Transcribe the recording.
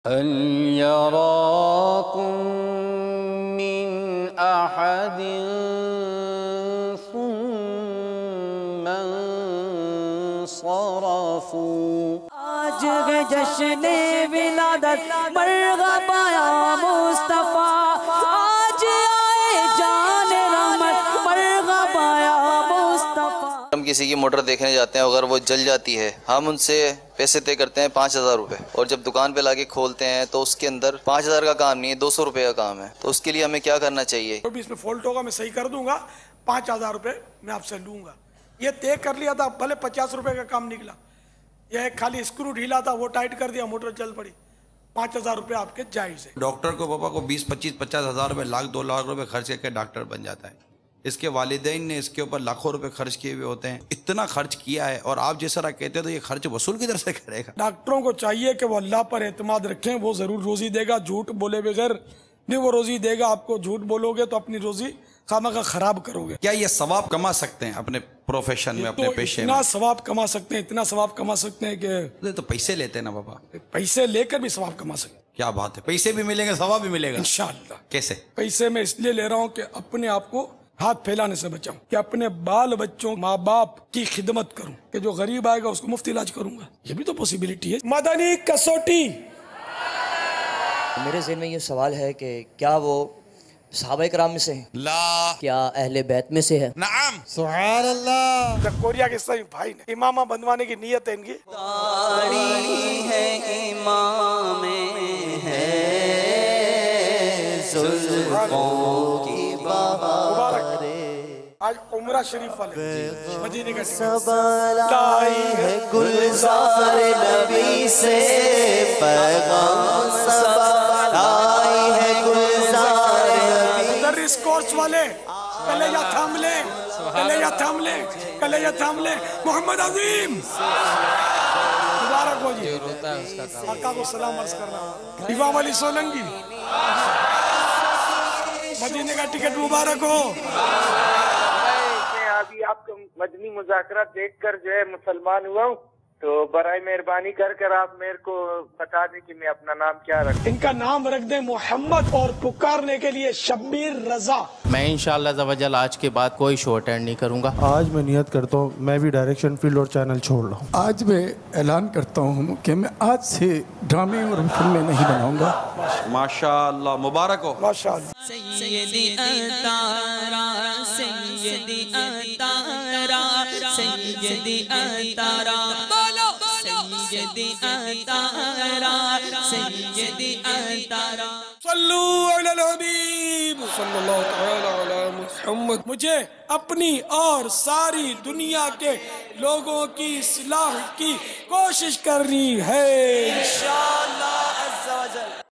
هل يراكم من أحد ثم انصرفوا آج ہے جشن ولادت مرحبا یا مصطفیٰ، آج آئے جان رحمت مرحبا یا مصطفیٰ۔ ہم کسی کی موٹر دیکھنے جاتے ہیں، اگر وہ جل جاتی ہے ہم ان سے پیسے طے کرتے ہیں 5,000 روپے، اور جب دکان پہ لا کے کھولتے ہیں تو اس کے اندر 5,000 کا کام نہیں ہے، 200 روپے کا کام ہے۔ تو اس کے لیے ہمیں کیا کرنا چاہیے؟ جو بھی اس میں فالٹ ہوگا میں صحیح کر دوں گا، 5,000 روپے میں آپ سے لوں گا۔ یہ طے کر لیا تھا، بھلے 50 روپے کا کام نکلا، یہ ایک خالی اسکرو ڈھیلا تھا، وہ ٹائٹ کر دیا، موٹر چل پڑی، 5,000 روپے آپ کے جائز ہے۔ ڈاکٹر کو پاپا کو 20, 25, 50,000 روپے، 1,00,000 2,00,000 روپے خرچ کر کے ڈاکٹر بن جاتا ہے۔ اس کے والدین نے اس کے اوپر لاکھوں روپے خرچ کیے ہوئے ہوتے ہیں، اتنا خرچ کیا ہے، اور آپ جس طرح کہتے ہیں تو یہ خرچ وصول کدھر سے کرے گا؟ ڈاکٹروں کو چاہیے کہ وہ اللہ پر اعتماد رکھیں، وہ ضرور روزی دے گا، جھوٹ بولے بغیر نہیں وہ روزی دے گا۔ آپ کو جھوٹ بولو گے تو اپنی روزی خامخواہ خراب کرو گے۔ کیا یہ ثواب کما سکتے ہیں اپنے پروفیشن میں، اپنے پیشے میں؟ اتنا ثواب کما سکتے ہیں، اتنا ثواب کما سکتے ہیں کہ تو پیسے لیتے ہیں نا بابا، پیسے لے کر بھی ثواب کما سکتے ہیں۔ کیا بات ہے، پیسے بھی ملیں گے ثواب بھی ملے گا انشاءاللہ۔ کیسے؟ پیسے میں اس لیے لے رہا ہوں کہ اپنے آپ کو ہاتھ پھیلانے سے بچاؤں، کہ اپنے بال بچوں ماں باپ کی خدمت کروں، کہ جو غریب آئے گا اس کو مفت علاج کروں گا، یہ بھی تو پوسیبلٹی ہے۔ مدنی کسوٹی۔ میرے ذہن میں یہ سوال ہے کہ کیا وہ صحابہ کرام میں سے ہیں؟ لا۔ کیا اہل بیت میں سے ہے؟ نعم۔ سبحان اللہ۔ کوریا کے صحیح بھائی نے امامہ بنوانے کی نیت ہے ان کی۔ داڑھی ہے امام ہے زلفوں کی بہار، آج عمرہ شریف والے مدینے کا لائی ہے گلزار نبی سے پیغام، لائی ہے گلزار نبی۔ مدرس کورس والے کلیجہ تھام لیں، کلیجہ تھام لیں، کلیجہ تھام لیں۔ محمد عظیم مبارک ہو جی، آقا کو سلام عرض کرنا۔ امام علی سولنگی مدینے کا ٹکٹ مبارک ہو۔ میں ابھی آپ کا مدنی مذاکرات دیکھ کر جو ہے مسلمان ہوا ہوں، تو برائے مہربانی کر آپ میرے کو بتا دیں کہ میں اپنا نام کیا رکھوں۔ ان کا نام رکھ دیں محمد، اور پکارنے کے لیے شبیر رضا۔ میں انشاءاللہ عز و جل آج کے بعد کوئی شو اٹینڈ نہیں کروں گا۔ آج میں نیت کرتا ہوں میں بھی ڈائریکشن فیلڈ اور چینل چھوڑ رہا ہوں۔ آج میں اعلان کرتا ہوں کہ میں آج سے ڈرامے اور فلمیں نہیں بناؤں گا۔ ماشاءاللہ، مبارک ہو۔ ماشاءاللہ۔ سیدی اتارا، سیدی اتارا، سیدی اتارا، بولو سیدی اتارا، سیدی اتارا۔ صلو علی الحبیب صلی اللہ تعالی علی محمد۔ مجھے اپنی اور ساری دنیا کے لوگوں کی اصلاح کی کوشش کرنی ہے۔